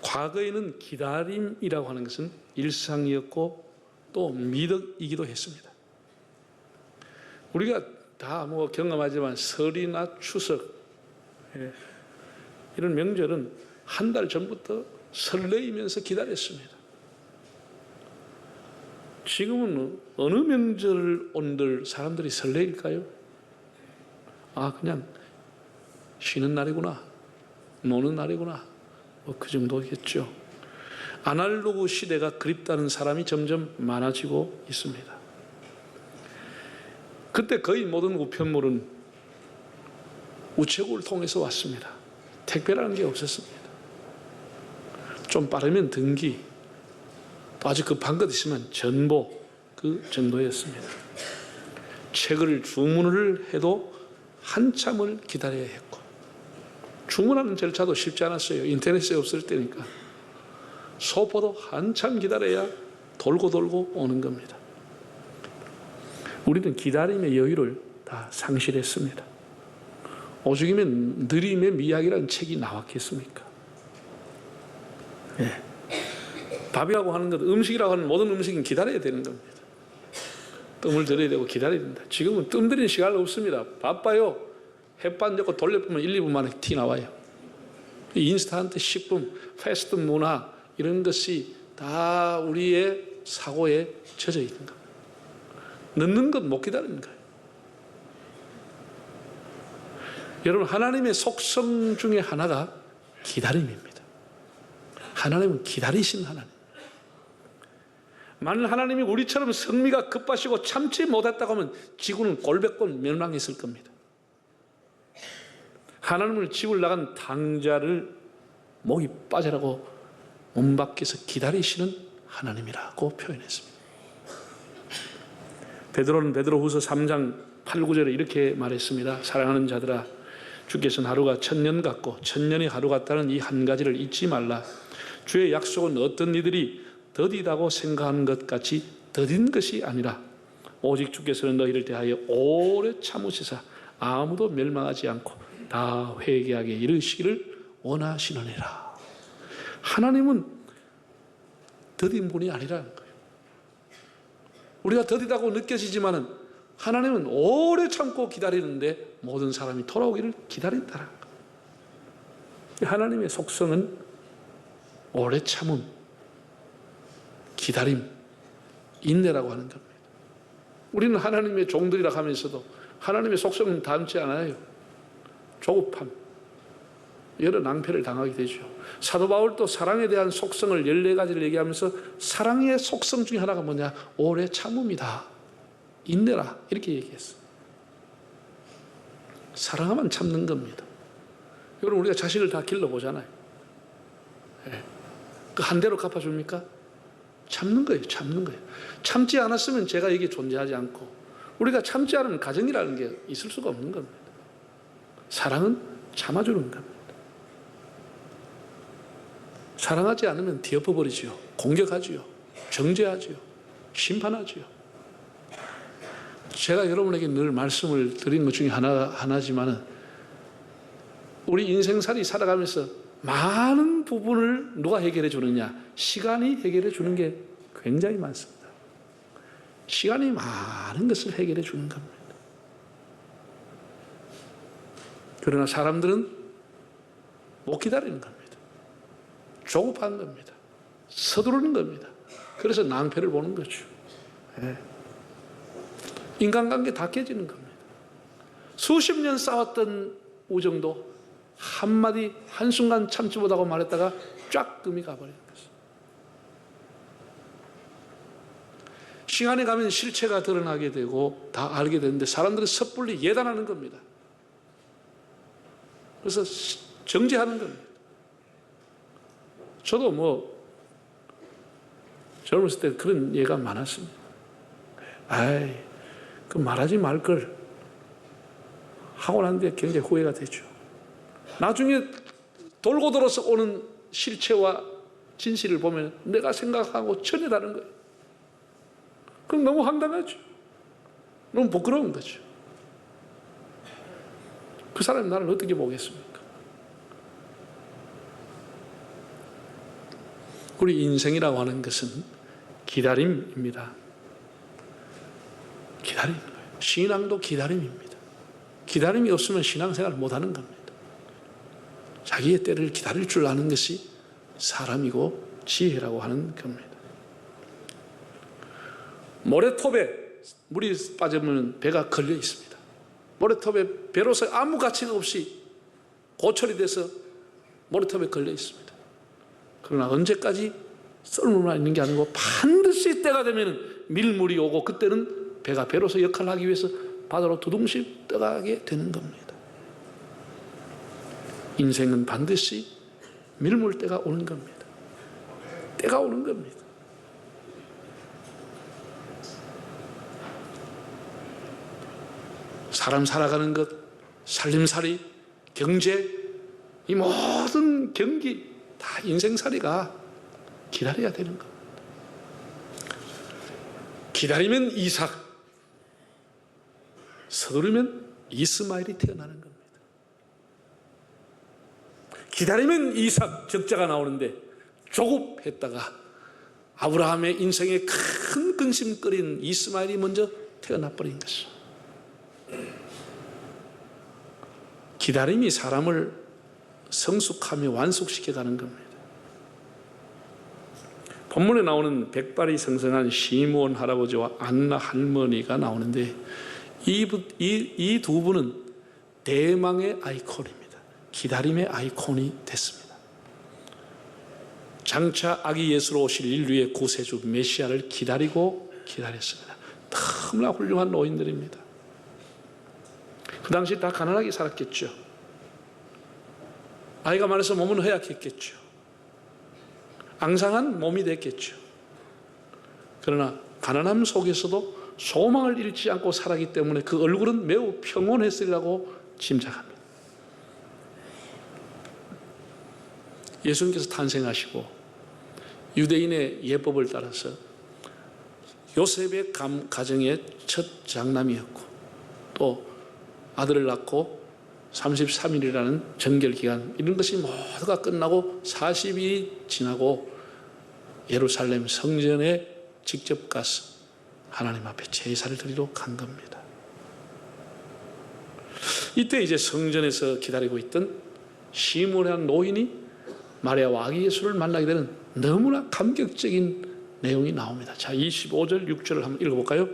과거에는 기다림이라고 하는 것은 일상이었고 또 미덕이기도 했습니다. 우리가 다 뭐 경험하지만 설이나 추석 이런 명절은 한 달 전부터 설레이면서 기다렸습니다. 지금은 어느 명절 온들 사람들이 설레일까요? 그냥 쉬는 날이구나, 노는 날이구나, 뭐 그 정도겠죠. 아날로그 시대가 그립다는 사람이 점점 많아지고 있습니다. 그때 거의 모든 우편물은 우체국을 통해서 왔습니다. 택배라는 게 없었습니다. 좀 빠르면 등기, 또 아주 급한 것 있으면 전보, 그 정도였습니다. 책을 주문을 해도 한참을 기다려야 했고, 주문하는 절차도 쉽지 않았어요. 인터넷이 없을 때니까. 소포도 한참 기다려야 돌고 돌고 오는 겁니다. 우리는 기다림의 여유를 다 상실했습니다. 오죽이면 느림의 미학이라는 책이 나왔겠습니까? 밥이라고 하는 것, 음식이라고 하는 모든 음식은 기다려야 되는 겁니다. 뜸을 들여야 되고 기다려야 됩니다. 지금은 뜸 들이는 시간 없습니다. 바빠요. 햇반 넣고 돌려보면 1, 2분 만에 티 나와요. 인스턴트 식품, 패스트 문화 이런 것이 다 우리의 사고에 젖어 있는 겁니다. 늦는 것 못 기다리는 거예요. 여러분, 하나님의 속성 중에 하나가 기다림입니다. 하나님은 기다리신 하나님. 만일 하나님이 우리처럼 성미가 급하시고 참지 못했다고 하면 지구는 꼴백번 멸망했을 겁니다. 하나님을 집을 나간 당자를 목이 빠지라고 문 밖에서 기다리시는 하나님이라고 표현했습니다. 베드로는 베드로후서 3장 8, 9절에 이렇게 말했습니다. 사랑하는 자들아, 주께서는 하루가 1000년 같고 1000년이 하루 같다는 이 한 가지를 잊지 말라. 주의 약속은 어떤 이들이 더디다고 생각하는 것 같이 더딘 것이 아니라 오직 주께서는 너희를 대하여 오래 참으시사 아무도 멸망하지 않고 다 회개하게 이르시기를 원하시느니라. 하나님은 더딘 분이 아니라는 거예요. 우리가 더디다고 느껴지지만은 하나님은 오래 참고 기다리는데 모든 사람이 돌아오기를 기다린다는 거예요. 하나님의 속성은 오래 참음, 기다림, 인내라고 하는 겁니다. 우리는 하나님의 종들이라 하면서도 하나님의 속성은 닮지 않아요. 조급함, 여러 낭패를 당하게 되죠. 사도 바울도 사랑에 대한 속성을 14가지를 얘기하면서 사랑의 속성 중에 하나가 뭐냐? 오래 참음이다. 인내라. 이렇게 얘기했어요. 사랑하면 참는 겁니다. 여러분, 우리가 자식을 다 길러보잖아요. 그 한 대로 갚아줍니까? 참는 거예요. 참는 거예요. 참지 않았으면 제가 이게 존재하지 않고, 우리가 참지 않으면 가정이라는 게 있을 수가 없는 겁니다. 사랑은 참아주는 겁니다. 사랑하지 않으면 뒤엎어버리지요. 공격하지요. 정죄하지요. 심판하지요. 제가 여러분에게 늘 말씀을 드린 것 중에 하나지만은 우리 인생살이 살아가면서 많은 부분을 누가 해결해 주느냐? 시간이 해결해 주는 게 굉장히 많습니다. 시간이 많은 것을 해결해 주는 겁니다. 그러나 사람들은 못 기다리는 겁니다. 조급한 겁니다. 서두르는 겁니다. 그래서 낭패를 보는 거죠. 인간관계 다 깨지는 겁니다. 수십 년 쌓았던 우정도 한마디 한순간 참지 못하고 말했다가 쫙 금이 가버리는 거죠. 시간이 가면 실체가 드러나게 되고 다 알게 되는데 사람들은 섣불리 예단하는 겁니다. 그래서 정죄하는 겁니다. 저도 뭐 젊었을 때 그런 예가 많았습니다. 그 말하지 말걸 하고 났는데 굉장히 후회가 되죠. 나중에 돌고 돌아서 오는 실체와 진실을 보면 내가 생각하고 전혀 다른 거예요. 그럼 너무 황당하죠. 너무 부끄러운 거죠. 그 사람이 나를 어떻게 보겠습니까? 우리 인생이라고 하는 것은 기다림입니다. 기다림. 신앙도 기다림입니다. 기다림이 없으면 신앙생활 못하는 겁니다. 자기의 때를 기다릴 줄 아는 것이 사람이고 지혜라고 하는 겁니다. 모래톱에 물이 빠지면 배가 걸려 있습니다. 모래톱에 배로서 아무 가치가 없이 고철이 돼서 모래톱에 걸려 있습니다. 그러나 언제까지 썰물만 있는 게 아니고 반드시 때가 되면 밀물이 오고 그때는 배가 배로서 역할을 하기 위해서 바다로 두둥실 떠가게 되는 겁니다. 인생은 반드시 밀물 때가 오는 겁니다. 때가 오는 겁니다. 사람 살아가는 것, 살림살이, 경제, 이 모든 경기 다 인생살이가 기다려야 되는 겁니다. 기다리면 이삭, 서두르면 이스마엘이 태어나는 겁니다. 기다리면 이삭, 적자가 나오는데 조급했다가 아브라함의 인생에 큰 근심거린 이스마엘이 먼저 태어나버린 것이죠. 기다림이 사람을 성숙하며 완숙시켜가는 겁니다. 본문에 나오는 백발이 성성한 시므온 할아버지와 안나 할머니가 나오는데 이 두 분은 대망의 아이콘입니다. 기다림의 아이콘이 됐습니다. 장차 아기 예수로 오실 인류의 구세주 메시아를 기다리고 기다렸습니다. 너무나 훌륭한 노인들입니다. 그 당시 다 가난하게 살았겠죠. 아이가 많아서 몸은 허약했겠죠. 앙상한 몸이 됐겠죠. 그러나 가난함 속에서도 소망을 잃지 않고 살았기 때문에 그 얼굴은 매우 평온했으리라고 짐작합니다. 예수님께서 탄생하시고 유대인의 예법을 따라서 요셉의 가정의 첫 장남이었고 또 아들을 낳고 33일이라는 정결기간 이런 것이 모두가 끝나고 40일이 지나고 예루살렘 성전에 직접 가서 하나님 앞에 제사를 드리러 간 겁니다. 이때 이제 성전에서 기다리고 있던 시므온이라는 노인이 마리아와 아기 예수를 만나게 되는 너무나 감격적인 내용이 나옵니다. 자, 25절 6절을 한번 읽어볼까요?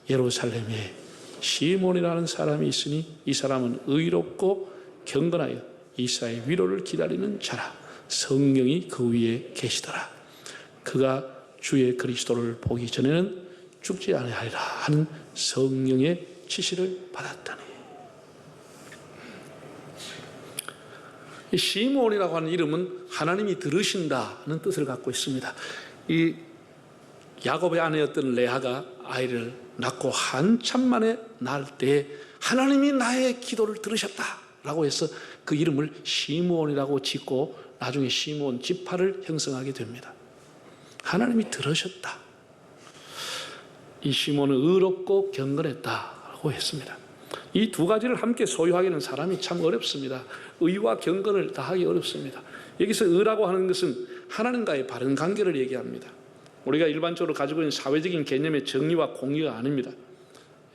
예루살렘에 시므온이라는 사람이 있으니 이 사람은 의롭고 경건하여 이사의 위로를 기다리는 자라. 성령이 그 위에 계시더라. 그가 주의 그리스도를 보기 전에는 죽지 아니하리라 하는 성령의 지시를 받았다니. 이 시므온이라고 하는 이름은 하나님이 들으신다는 뜻을 갖고 있습니다. 이 야곱의 아내였던 레아가 아이를 낳고 한참 만에 낳을 때 하나님이 나의 기도를 들으셨다라고 해서 그 이름을 시므온이라고 짓고 나중에 시므온 지파를 형성하게 됩니다. 하나님이 들으셨다. 이 시므온은 의롭고 경건했다고 했습니다. 이 두 가지를 함께 소유하기는 사람이 참 어렵습니다. 의와 경건을 다하기 어렵습니다. 여기서 의라고 하는 것은 하나님과의 바른 관계를 얘기합니다. 우리가 일반적으로 가지고 있는 사회적인 개념의 정의와 공의가 아닙니다.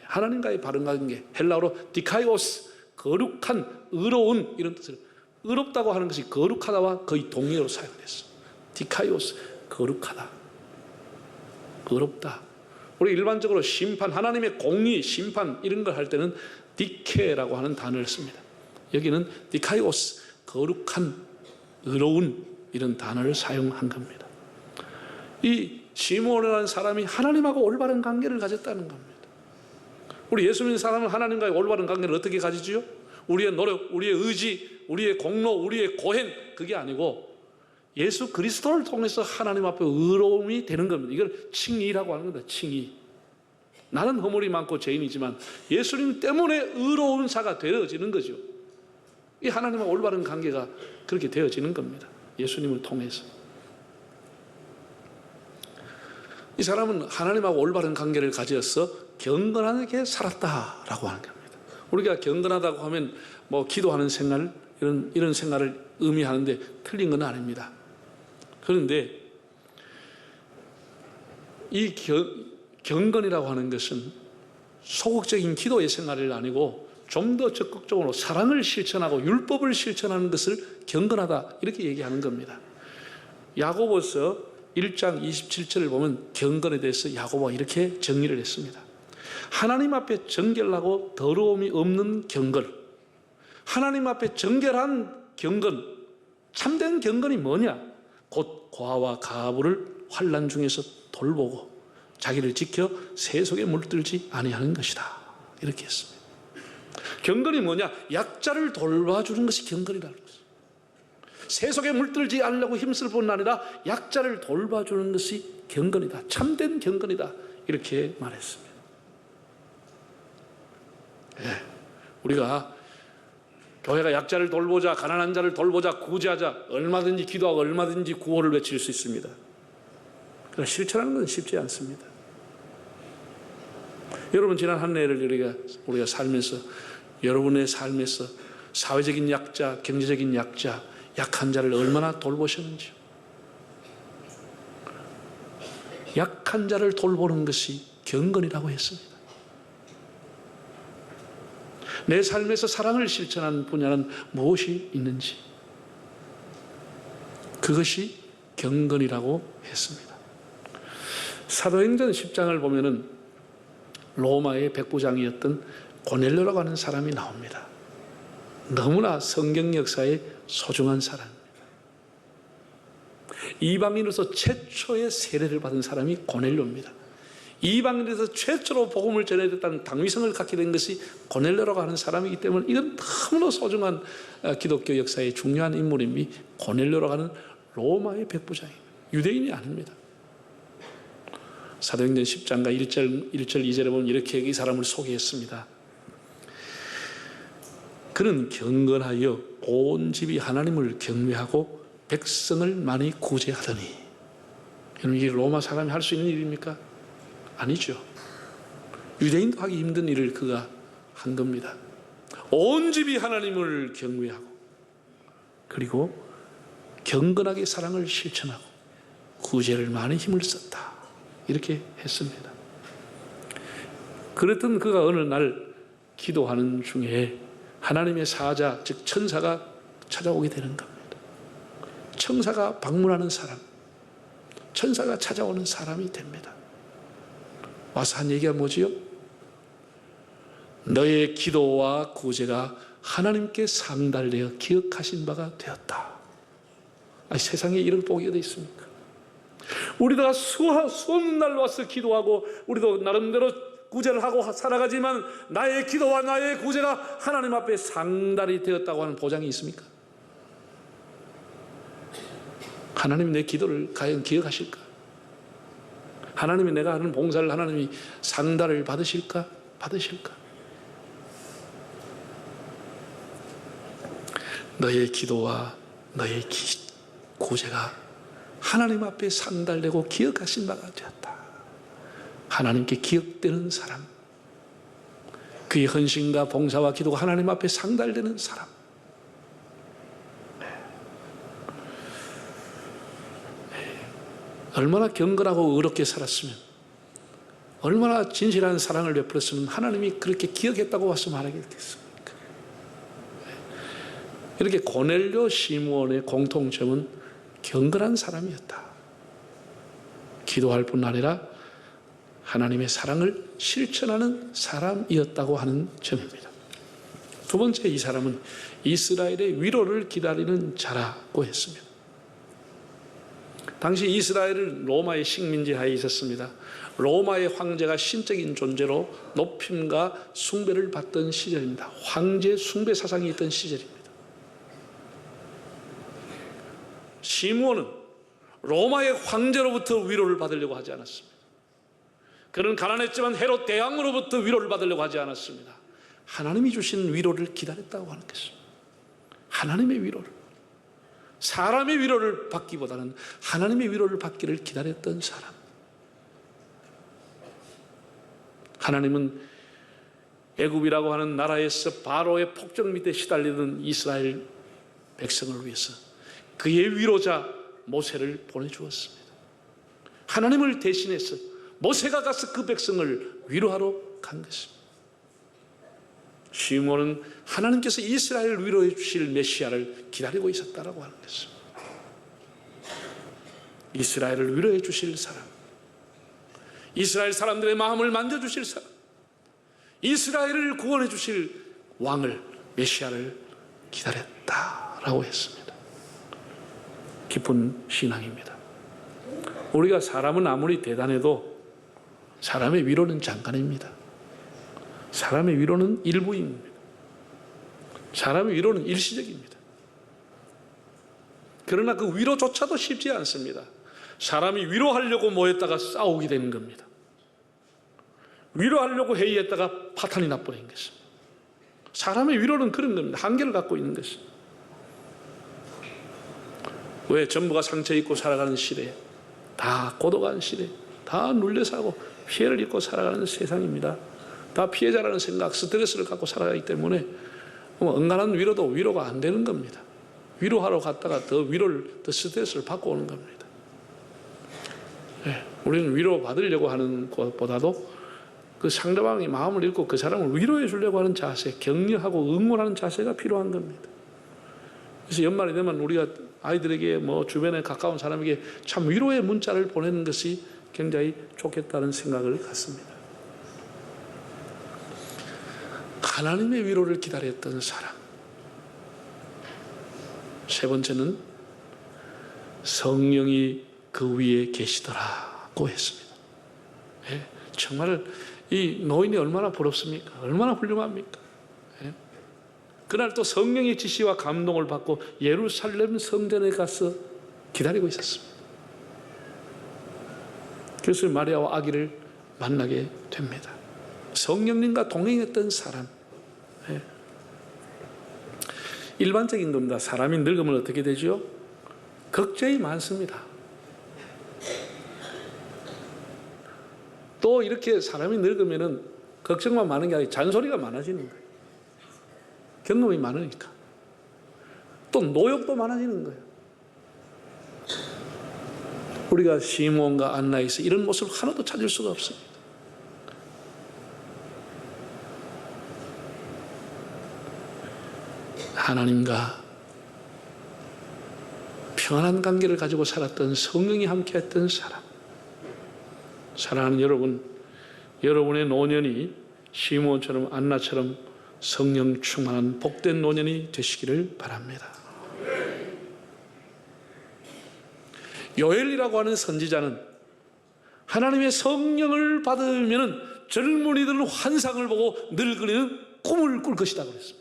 하나님과의 바른 관계, 헬라어로 디카이오스, 거룩한, 의로운 이런 뜻을, 의롭다고 하는 것이 거룩하다와 거의 동의어로 사용됐어. 디카이오스, 거룩하다, 의롭다. 우리 일반적으로 심판, 하나님의 공의, 심판 이런 걸 할 때는 디케라고 하는 단어를 씁니다. 여기는 디카이오스, 거룩한, 의로운 이런 단어를 사용한 겁니다. 이 시므온이라는 사람이 하나님하고 올바른 관계를 가졌다는 겁니다. 우리 예수 믿는 사람은 하나님과의 올바른 관계를 어떻게 가지지요? 우리의 노력, 우리의 의지, 우리의 공로, 우리의 고행 그게 아니고 예수 그리스도를 통해서 하나님 앞에 의로움이 되는 겁니다. 이걸 칭의라고 하는 겁니다. 칭의. 나는 허물이 많고 죄인이지만 예수님 때문에 의로운 자가 되어지는 거죠. 이 하나님과 올바른 관계가 그렇게 되어지는 겁니다. 예수님을 통해서. 이 사람은 하나님하고 올바른 관계를 가져서 경건하게 살았다라고 하는 겁니다. 우리가 경건하다고 하면 뭐 기도하는 생활 이런 생활을 의미하는데 틀린 건 아닙니다. 그런데 이 경건이라고 하는 것은 소극적인 기도의 생활이 아니고 좀 더 적극적으로 사랑을 실천하고 율법을 실천하는 것을 경건하다, 이렇게 얘기하는 겁니다. 야고보서 1장 27절을 보면 경건에 대해서 야고보가 이렇게 정리를 했습니다. 하나님 앞에 정결하고 더러움이 없는 경건, 하나님 앞에 정결한 경건, 참된 경건이 뭐냐? 곧 고아와 가부를 환난 중에서 돌보고 자기를 지켜 세속에 물들지 아니하는 것이다, 이렇게 했습니다. 경건이 뭐냐? 약자를 돌봐주는 것이 경건이라는 것입니다. 세속에 물들지 않으려고 힘쓸 뿐 아니라 약자를 돌봐주는 것이 경건이다, 참된 경건이다, 이렇게 말했습니다. 우리가 교회가 약자를 돌보자, 가난한 자를 돌보자, 구제하자, 얼마든지 기도하고 얼마든지 구호를 외칠 수 있습니다. 그러나 실천하는 건 쉽지 않습니다. 여러분, 지난 한 해를 우리가 살면서 여러분의 삶에서 사회적인 약자, 경제적인 약자, 약한 자를 얼마나 돌보셨는지요. 약한 자를 돌보는 것이 경건이라고 했습니다. 내 삶에서 사랑을 실천하는 분야는 무엇이 있는지, 그것이 경건이라고 했습니다. 사도행전 10장을 보면은 로마의 백부장이었던 고넬료라고 하는 사람이 나옵니다. 너무나 성경 역사에 소중한 사람입니다. 이방인으로서 최초의 세례를 받은 사람이 고넬료입니다. 이방인에서 최초로 복음을 전해졌다는 당위성을 갖게 된 것이 고넬료라고 하는 사람이기 때문에 이건 너무나 소중한 기독교 역사의 중요한 인물임이 고넬료라고 하는 로마의 백부장입니다. 유대인이 아닙니다. 사도행전 10장과 1절 2절에 보면 이렇게 이 사람을 소개했습니다. 그는 경건하여 온 집이 하나님을 경외하고 백성을 많이 구제하더니. 여러분, 이게 로마 사람이 할 수 있는 일입니까? 아니죠. 유대인도 하기 힘든 일을 그가 한 겁니다. 온 집이 하나님을 경외하고, 그리고 경건하게 사랑을 실천하고 구제를 많이 힘을 썼다, 이렇게 했습니다. 그랬던 그가 어느 날 기도하는 중에 하나님의 사자, 즉 천사가 찾아오게 되는 겁니다. 천사가 방문하는 사람, 천사가 찾아오는 사람이 됩니다. 와서 한 얘기가 뭐지요? 너의 기도와 구제가 하나님께 상달되어 기억하신 바가 되었다. 아니, 세상에 이런 복이 어디 있습니까? 우리가 수 없는 날 와서 기도하고 우리도 나름대로 구제를 하고 살아가지만 나의 기도와 나의 구제가 하나님 앞에 상달이 되었다고 하는 보장이 있습니까? 하나님이 내 기도를 과연 기억하실까? 하나님이 내가 하는 봉사를 하나님이 상달을 받으실까? 너의 기도와 너의 구제가 하나님 앞에 상달되고 기억하신 바가 되었다. 하나님께 기억되는 사람, 그의 헌신과 봉사와 기도가 하나님 앞에 상달되는 사람. 얼마나 경건하고 의롭게 살았으면, 얼마나 진실한 사랑을 베풀었으면 하나님이 그렇게 기억했다고 와서 말하겠습니까? 이렇게 고넬료 시므온의 공통점은 경건한 사람이었다. 기도할 뿐 아니라 하나님의 사랑을 실천하는 사람이었다고 하는 점입니다. 두 번째, 이 사람은 이스라엘의 위로를 기다리는 자라고 했습니다. 당시 이스라엘은 로마의 식민지 하에 있었습니다. 로마의 황제가 신적인 존재로 높임과 숭배를 받던 시절입니다. 황제 숭배 사상이 있던 시절입니다. 시므온은 로마의 황제로부터 위로를 받으려고 하지 않았습니다. 그는 가난했지만 헤롯 대왕으로부터 위로를 받으려고 하지 않았습니다. 하나님이 주신 위로를 기다렸다고 하는 것입니다. 하나님의 위로를, 사람의 위로를 받기보다는 하나님의 위로를 받기를 기다렸던 사람. 하나님은 애굽이라고 하는 나라에서 바로의 폭정 밑에 시달리던 이스라엘 백성을 위해서 그의 위로자 모세를 보내주었습니다. 하나님을 대신해서 모세가 가서 그 백성을 위로하러 간 것입니다. 시몬은 하나님께서 이스라엘을 위로해 주실 메시아를 기다리고 있었다라고 하는 것입니다. 이스라엘을 위로해 주실 사람, 이스라엘 사람들의 마음을 만져주실 사람, 이스라엘을 구원해 주실 왕을, 메시아를 기다렸다라고 했습니다. 깊은 신앙입니다. 우리가 사람은 아무리 대단해도 사람의 위로는 잠깐입니다. 사람의 위로는 일부입니다. 사람의 위로는 일시적입니다. 그러나 그 위로조차도 쉽지 않습니다. 사람이 위로하려고 모였다가 싸우게 되는 겁니다. 위로하려고 회의했다가 파탄이 나버린 것입니다. 사람의 위로는 그런 겁니다. 한계를 갖고 있는 것입니다. 왜 전부가 상처 입고 살아가는 시대에, 다 고독한 시대, 다 눌려사고 피해를 입고 살아가는 세상입니다. 다 피해자라는 생각, 스트레스를 갖고 살아가기 때문에 은간한 위로도 위로가 안 되는 겁니다. 위로하러 갔다가 더 스트레스를 받고 오는 겁니다. 네, 우리는 위로 받으려고 하는 것보다도 그 상대방의 마음을 읽고 그 사람을 위로해 주려고 하는 자세, 격려하고 응원하는 자세가 필요한 겁니다. 그래서 연말이 되면 우리가 아이들에게 주변에 가까운 사람에게 참 위로의 문자를 보내는 것이 굉장히 좋겠다는 생각을 갖습니다. 하나님의 위로를 기다렸던 사람. 세 번째는 성령이 그 위에 계시더라고 했습니다. 네, 정말 이 노인이 얼마나 부럽습니까? 얼마나 훌륭합니까? 네. 그날 또 성령의 지시와 감동을 받고 예루살렘 성전에 가서 기다리고 있었습니다. 그래서 마리아와 아기를 만나게 됩니다. 성령님과 동행했던 사람. 네. 일반적인 겁니다. 사람이 늙으면 어떻게 되죠? 걱정이 많습니다. 또 이렇게 사람이 늙으면 걱정만 많은 게 아니라 잔소리가 많아지는 거예요. 경험이 많으니까. 또 노역도 많아지는 거예요. 우리가 시몬과 안나에서 이런 모습을 하나도 찾을 수가 없습니다. 하나님과 평안한 관계를 가지고 살았던 성령이 함께했던 사람. 사랑하는 여러분, 여러분의 노년이 시몬처럼 안나처럼 성령 충만한 복된 노년이 되시기를 바랍니다. 요엘이라고 하는 선지자는 하나님의 성령을 받으면 젊은이들은 환상을 보고 늙은이는 꿈을 꿀 것이다 그랬습니다.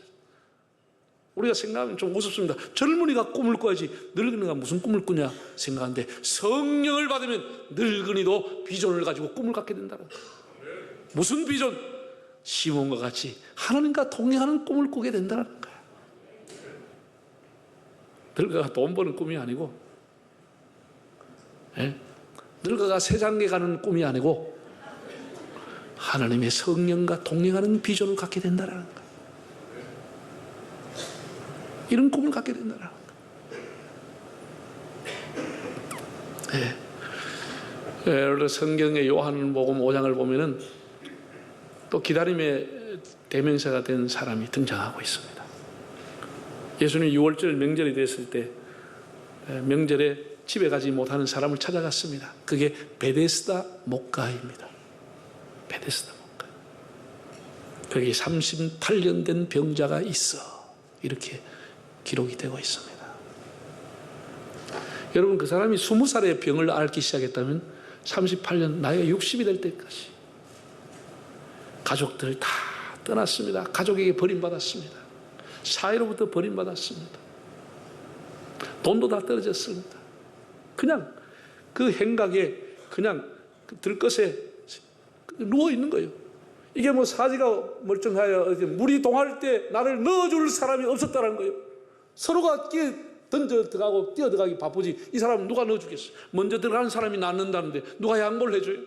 우리가 생각하면 좀 우습습니다. 젊은이가 꿈을 꿔야지 늙은이가 무슨 꿈을 꾸냐 생각하는데, 성령을 받으면 늙은이도 비전을 가지고 꿈을 갖게 된다는 거예요. 무슨 비전? 시몬과 같이 하나님과 동행하는 꿈을 꾸게 된다는 거예요. 늙어가 돈 버는 꿈이 아니고, 늙어가 세상에 가는 꿈이 아니고 하나님의 성령과 동행하는 비전을 갖게 된다는 거예요. 이런 꿈을 갖게 된다는 거예요. 성경의 요한복음 5장을 보면은 또 기다림의 대명사가 된 사람이 등장하고 있습니다. 예수님이 6월절 명절이 됐을 때 명절에 집에 가지 못하는 사람을 찾아갔습니다. 그게 베데스다 목가입니다. 베데스다 목가. 거기 38년 된 병자가 있어. 이렇게 기록이 되고 있습니다. 여러분, 그 사람이 20살에 병을 앓기 시작했다면 38년, 나이가 60이 될 때까지 가족들 다 떠났습니다. 가족에게 버림받았습니다. 사회로부터 버림받았습니다. 돈도 다 떨어졌습니다. 그냥 그 행각에 그냥 들것에 누워 있는 거예요. 이게 사지가 멀쩡하여 물이 동할 때 나를 넣어줄 사람이 없었다는 거예요. 서로가 던져 들어가고 뛰어 들어가기 바쁘지 이 사람은 누가 넣어주겠어? 먼저 들어가는 사람이 낫는다는데 누가 양보를 해줘요?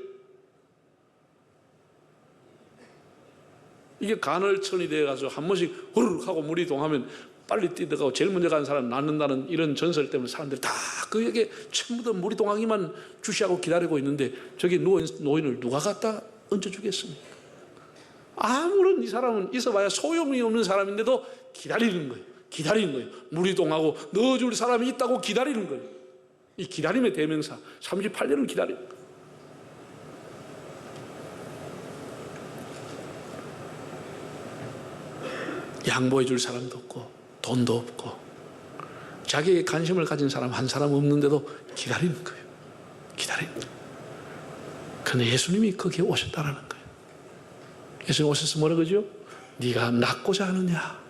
이게 간헐천이 되어가지고 한 번씩 후루룩 하고 물이 동하면 빨리 뛰어가고 제일 먼저 가는 사람 낳는다는 이런 전설 때문에 사람들이 다 그에게 전부 다 무리동항이만 주시하고 기다리고 있는데 저기 노인을 누가 갖다 얹어주겠습니까? 아무런 이 사람은 있어봐야 소용이 없는 사람인데도 기다리는 거예요. 기다리는 거예요. 무리동하고 넣어줄 사람이 있다고 기다리는 거예요. 이 기다림의 대명사 38년을 기다리는 거예요. 양보해 줄 사람도 없고 돈도 없고 자기에게 관심을 가진 사람 한 사람 없는데도 기다리는 거예요. 기다리는 거예요. 그런데 예수님이 거기에 오셨다라는 거예요. 예수님 오셔서 뭐라 그러죠? 네가 낳고자 하느냐?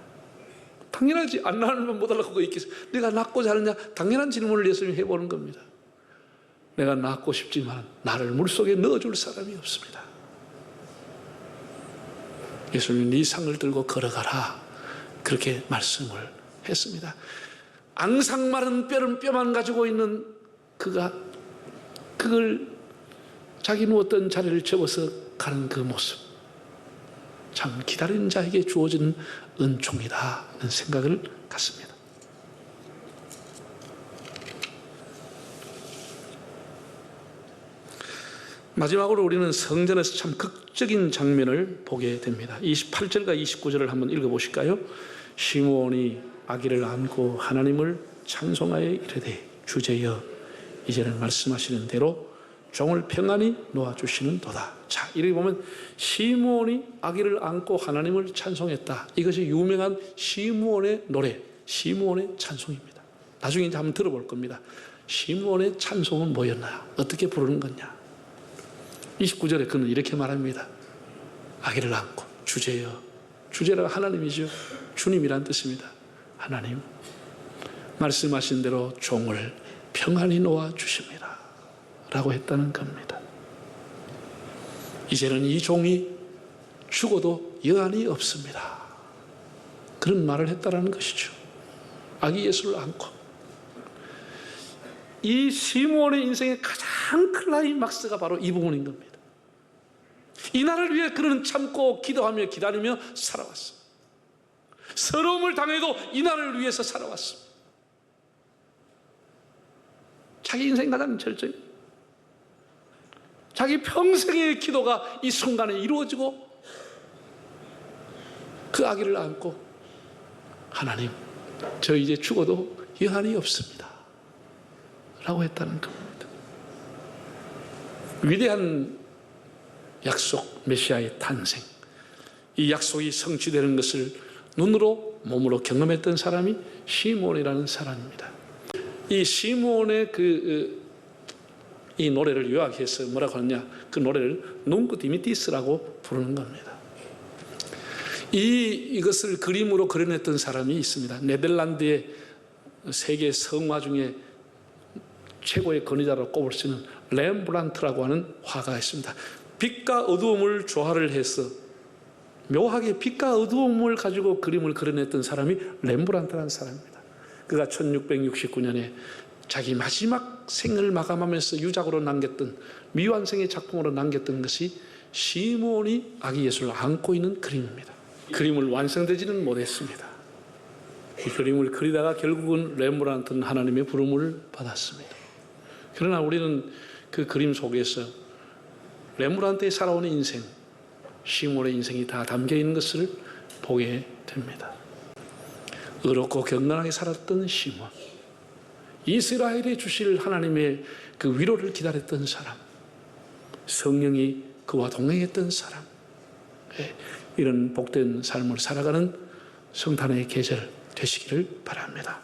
당연하지. 안 낳으면 못 하려고 있겠어. 네가 낳고자 하느냐? 당연한 질문을 예수님이 해보는 겁니다. 내가 낳고 싶지만 나를 물속에 넣어줄 사람이 없습니다. 예수님이 네 상을 들고 걸어가라. 그렇게 말씀을 했습니다. 앙상마른 뼈만 가지고 있는 그가 그걸 자기 누웠던 자리를 접어서 가는 그 모습, 참 기다리는 자에게 주어지는 은총이다 하는 생각을 갖습니다. 마지막으로 우리는 성전에서 참 극적인 장면을 보게 됩니다. 28절과 29절을 한번 읽어보실까요? 시므온이 아기를 안고 하나님을 찬송하여 이르되 주제여 이제는 말씀하시는 대로 종을 평안히 놓아주시는 도다. 자, 이렇게 보면 시므온이 아기를 안고 하나님을 찬송했다. 이것이 유명한 시므온의 노래, 시므온의 찬송입니다. 나중에 이제 한번 들어볼 겁니다. 시므온의 찬송은 뭐였나? 어떻게 부르는 거냐? 29절에 그는 이렇게 말합니다. 아기를 안고 주제여. 주제가 하나님이죠. 주님이란 뜻입니다. 하나님 말씀하신 대로 종을 평안히 놓아주십니다 라고 했다는 겁니다. 이제는 이 종이 죽어도 여한이 없습니다. 그런 말을 했다는 것이죠. 아기 예수를 안고. 이 시므온의 인생의 가장 클라이막스가 바로 이 부분인 겁니다. 이 날을 위해 그는 참고 기도하며 기다리며 살아왔습니다. 서러움을 당해도 이 날을 위해서 살아왔습니다. 자기 인생 가장 절정, 자기 평생의 기도가 이 순간에 이루어지고 그 아기를 안고 하나님, 저 이제 죽어도 여한이 없습니다 라고 했다는 겁니다. 위대한 약속, 메시아의 탄생, 이 약속이 성취되는 것을 눈으로 몸으로 경험했던 사람이 시므온이라는 사람입니다. 이 시므온의 이 노래를 요약해서 뭐라고 하느냐, 그 노래를 눅구 디미티스라고 부르는 겁니다. 이것을 그림으로 그려냈던 사람이 있습니다. 네덜란드의 세계 성화 중에 최고의 권위자로 꼽을 수 있는 렘브란트라고 하는 화가가 있습니다. 빛과 어두움을 조화를 해서 묘하게 빛과 어두움을 가지고 그림을 그려냈던 사람이 렘브란트라는 사람입니다. 그가 1669년에 자기 마지막 생을 마감하면서 유작으로 남겼던 미완성의 작품으로 남겼던 것이 시므온이 아기 예수를 안고 있는 그림입니다. 그림을 완성되지는 못했습니다. 이 그림을 그리다가 결국은 렘브란트는 하나님의 부름을 받았습니다. 그러나 우리는 그 그림 속에서 렘브란트의 살아오는 인생, 시므온의 인생이 다 담겨 있는 것을 보게 됩니다. 의롭고 경건하게 살았던 시므온, 이스라엘에 주실 하나님의 그 위로를 기다렸던 사람, 성령이 그와 동행했던 사람, 이런 복된 삶을 살아가는 성탄의 계절 되시기를 바랍니다.